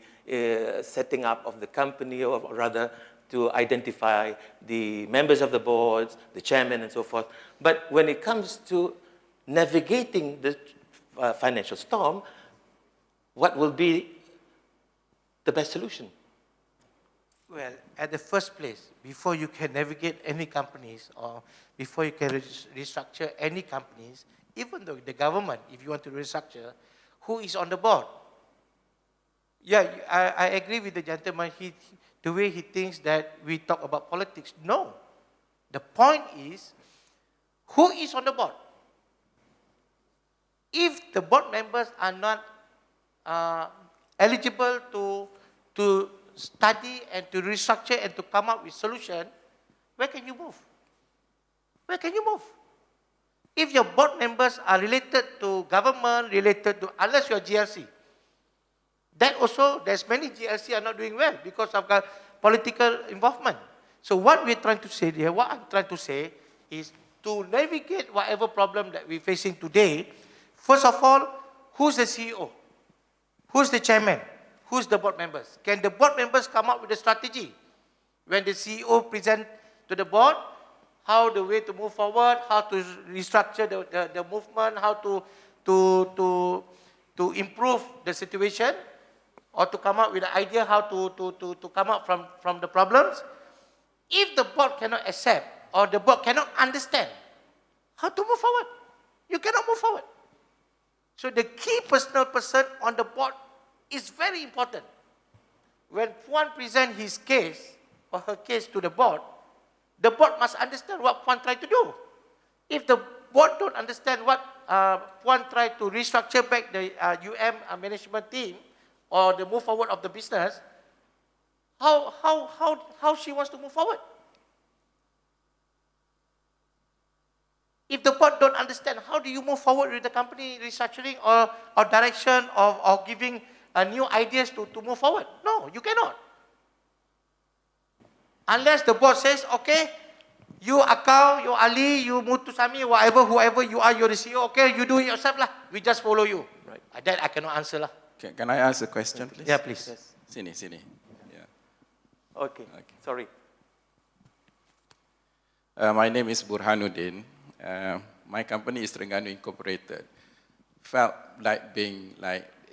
setting up of the company, or rather to identify the members of the boards, the chairman, and so forth. But when it comes to navigating the financial storm, what will be the best solution?
Well, at the first place, before you can navigate any companies or before you can restructure any companies, even though the government, if you want to restructure, who is on the board? Yeah, I agree with the gentleman, the way he thinks that we talk about politics. No. The point is, who is on the board? If the board members are not eligible to study and to restructure and to come up with solution, where can you move? Where can you move? If your board members are related to government, related to, unless you're GLC, that also, there's many GLC are not doing well because of political involvement. So what we're trying to say here, what I'm trying to say is to navigate whatever problem that we're facing today, first of all, who's the CEO? Who's the chairman? Who's the board members? Can the board members come up with a strategy? When the CEO present to the board, how the way to move forward, how to restructure the movement, how to improve the situation, or to come up with an idea how to come up from the problems. If the board cannot accept or the board cannot understand how to move forward, you cannot move forward. So the key personal person on the board is very important. When Puan presents his case or her case to the board must understand what Puan tried to do. If the board don't understand what Puan tried to restructure back the management team or the move forward of the business, how she wants to move forward? If the board don't understand, how do you move forward with the company restructuring or direction or giving new ideas to move forward? No, you cannot. Unless the board says, okay, you Akau, you Ali, you Mutusami, whoever you are, you're the CEO, okay, you do it yourself lah. We just follow you. Right. That I cannot answer lah.
Can I ask a question, please?
Yeah, please.
Yes.
Sini. Yeah.
Okay. Sorry.
My name is Burhanuddin. My company is Terengganu Incorporated. Felt like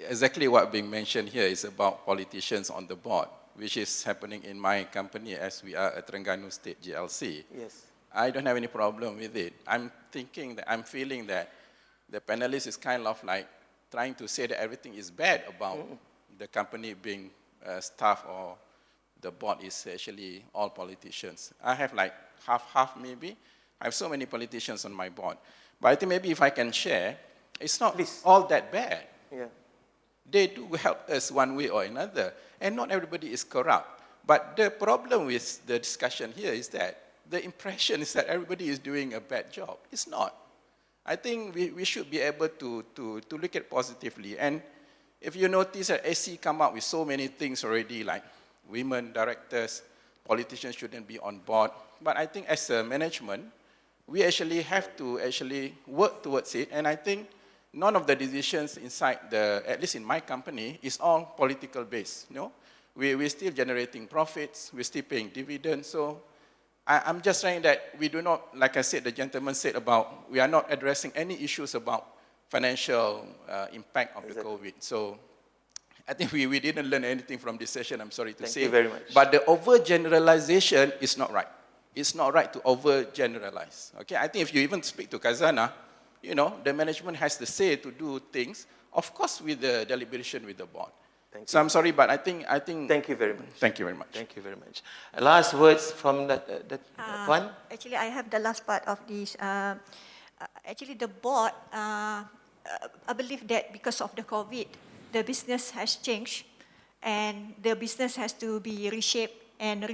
exactly what being mentioned here is about politicians on the board, which is happening in my company as we are a Terengganu State GLC.
Yes.
I don't have any problem with it. I'm feeling that the panelist is kind of like trying to say that everything is bad about the company being staff or the board is actually all politicians. I have like half maybe. I have so many politicians on my board. But I think maybe if I can share, it's not all that bad.
Yeah.
They do help us one way or another. And not everybody is corrupt. But the problem with the discussion here is that the impression is that everybody is doing a bad job. It's not. I think we should be able to look at it positively. And if you notice that SC come up with so many things already, like women directors, politicians shouldn't be on board. But I think as a management, we actually have to work towards it. And I think none of the decisions inside at least in my company, is all political based. You know? We're still generating profits, we're still paying dividends. So I'm just saying that we do not, like I said, the gentleman said about, we are not addressing any issues about financial impact of the COVID. So I think we didn't learn anything from this session, I'm sorry to say.
Thank you very much.
But the overgeneralization is not right. It's not right to overgeneralize. Okay, I think if you even speak to Khazanah, you know, the management has the say to do things, of course, with the deliberation with the board. So I'm sorry, but I think.
Thank you very much.
Thank you very much.
Thank you very much. Last words from that one.
Actually, I have the last part of this. Actually, the board, I believe that because of the COVID, the business has changed, and the business has to be reshaped and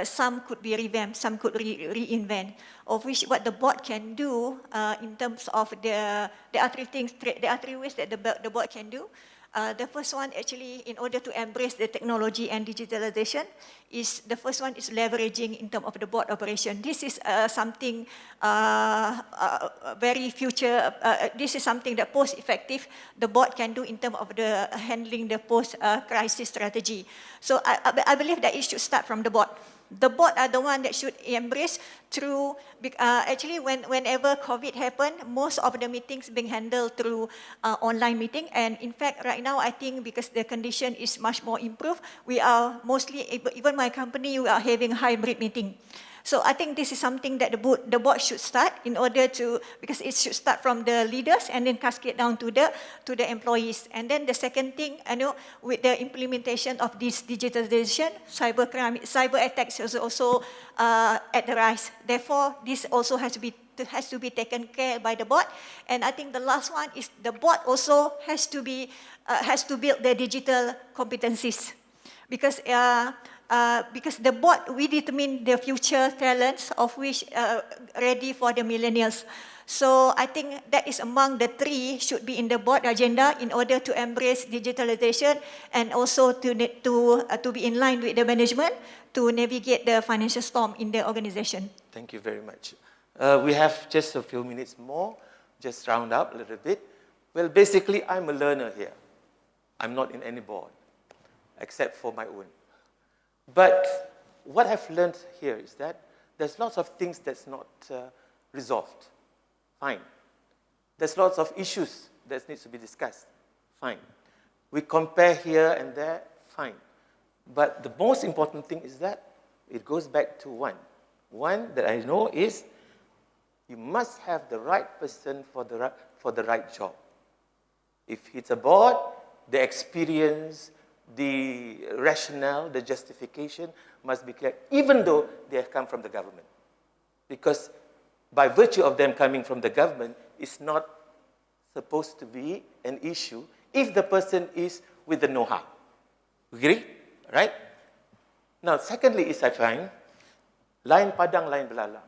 some could be revamped, some could reinvent, of which what the board can do in terms of there are three ways that the board can do. The first one actually, in order to embrace the technology and digitalization, the first one is leveraging in terms of the board operation. This is something very future. This is something that post-effective the board can do in terms of the handling the post-crisis strategy. So I believe that it should start from the board. The board are the one that should embrace through, actually whenever COVID happened, most of the meetings being handled through online meeting. And in fact, right now, I think because the condition is much more improved, we are mostly able, even my company, we are having hybrid meeting. So I think this is something that the board should start in order to, because it should start from the leaders and then cascade down to the employees. And then the second thing, with the implementation of this digitalization, cybercrime, cyber attacks is also at the rise. Therefore, this also has to be taken care by the board. And I think the last one is the board also has to build the digital competencies, because the board, we determine the future talents of which ready for the millennials. So I think that is among the three should be in the board agenda in order to embrace digitalization and also to be in line with the management to navigate the financial storm in the organization.
Thank you very much. We have just a few minutes more, just round up a little bit. Well, basically, I'm a learner here. I'm not in any board, except for my own. But what I've learned here is that there's lots of things that's not resolved. Fine. There's lots of issues that needs to be discussed. Fine. We compare here and there. Fine. But the most important thing is that it goes back to one. One that I know is you must have the right person for the right job. If it's a board, the experience, the rationale, the justification must be clear, even though they have come from the government. Because by virtue of them coming from the government, it's not supposed to be an issue if the person is with the know-how. Agree? Right? Now, secondly is I find, lain padang, lain belalang.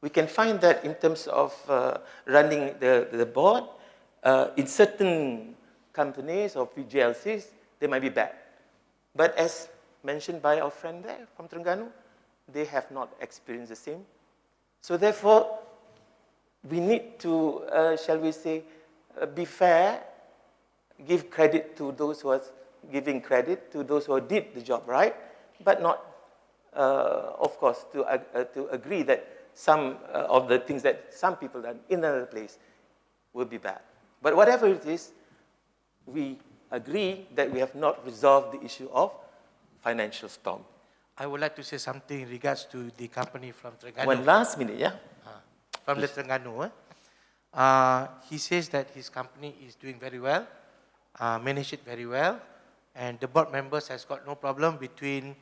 We can find that in terms of running the board, in certain companies or PGLCs, they might be bad. But as mentioned by our friend there from Terengganu, they have not experienced the same. So therefore, we need to, shall we say, be fair, give credit to those who are giving credit to those who did the job right, but not, of course, to agree that some of the things that some people done in another place will be bad. But whatever it is, we agree that we have not resolved the issue of financial storm.
I would like to say something in regards to the company from Terengganu.
One last minute, yeah?
From the Terengganu. He says that his company is doing very well, manage it very well, and the board members has got no problem between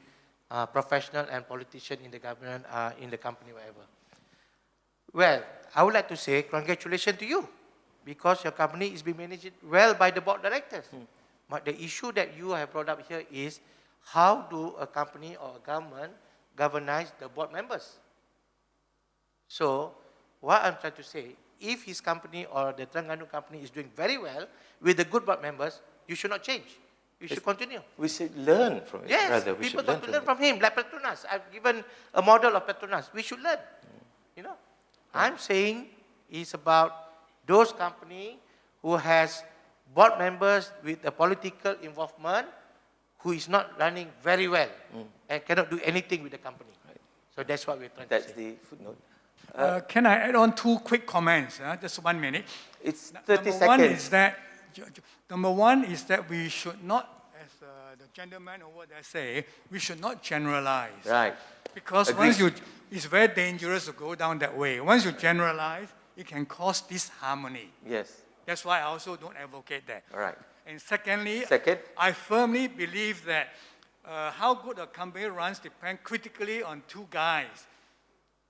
professional and politician in the government, in the company, whatever. Well, I would like to say congratulations to you, because your company is being managed well by the board directors. But the issue that you have brought up here is, how do a company or a government governize the board members? So, what I'm trying to say, if his company or the Terengganu company is doing very well with the good board members, you should not change. You should continue.
We should learn from it.
Yes,
rather.
people got to learn from him, like Petronas. I've given a model of Petronas. We should learn. You know, I'm saying it's about those companies who has board members with a political involvement who is not running very well and cannot do anything with the company. Right. So that's what we're trying to say.
That's the footnote.
Can I add on two quick comments? Just 1 minute.
It's 30 seconds.
Number one is that we should not, as the gentleman over there say, we should not generalize.
Right.
Because it's very dangerous to go down that way. Once you generalize, it can cause disharmony.
Yes.
That's why I also don't advocate that.
All right.
And secondly,
Second,
I firmly believe that how good a company runs depends critically on two guys.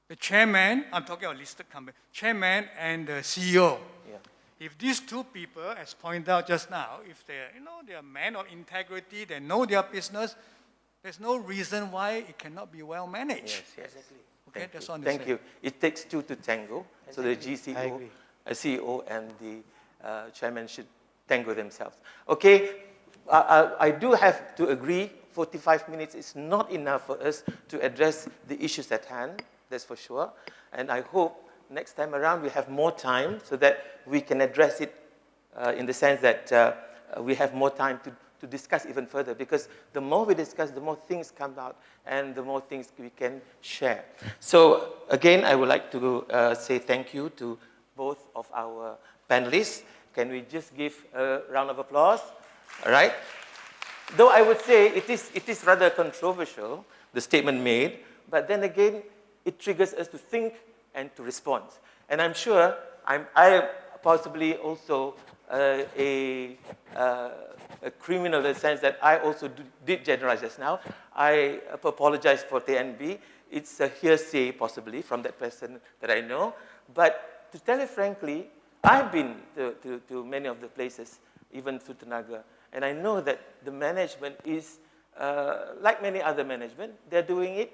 The chairman, I'm talking about listed company, chairman and the CEO.
yeah.
If these two people, as pointed out just now, if they're men of integrity, they know their business, there's no reason why it cannot be well managed.
Yes, yes. Exactly.
Okay, that's all.
Thank you. It takes two to tango. So the
I
GCO,
agree.
CEO and the chairman should tango themselves. Okay, I do have to agree, 45 minutes is not enough for us to address the issues at hand, that's for sure. And I hope next time around we have more time so that we can address it in the sense that we have more time to discuss even further, because the more we discuss, the more things come out and the more things we can share. So again, I would like to say thank you to both of our panelists. Can we just give a round of applause? All right. Though I would say it is rather controversial, the statement made, but then again, it triggers us to think and to respond. And I'm sure I am possibly also a criminal in the sense that I also did generalize just now. I apologize for TNB. It's a hearsay, possibly, from that person that I know. But to tell you frankly, I've been to many of the places, even to Tenaga, and I know that the management is, like many other management, they're doing it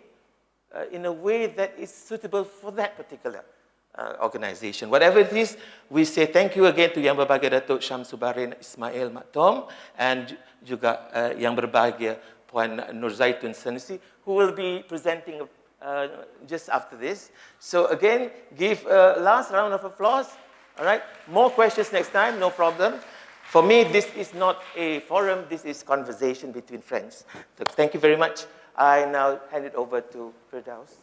in a way that is suitable for that particular organization. Whatever it is, we say thank you again to Yang Berbahagia Datuk Syamsubarin Ismail Maktom and juga Yang Berbahagia Puan Nurzaitun Sanusi, who will be presenting just after this. So again, give a last round of applause. All right, more questions next time, no problem. For me, this is not a forum, this is conversation between friends. So thank you very much. I now hand it over to Firdaus.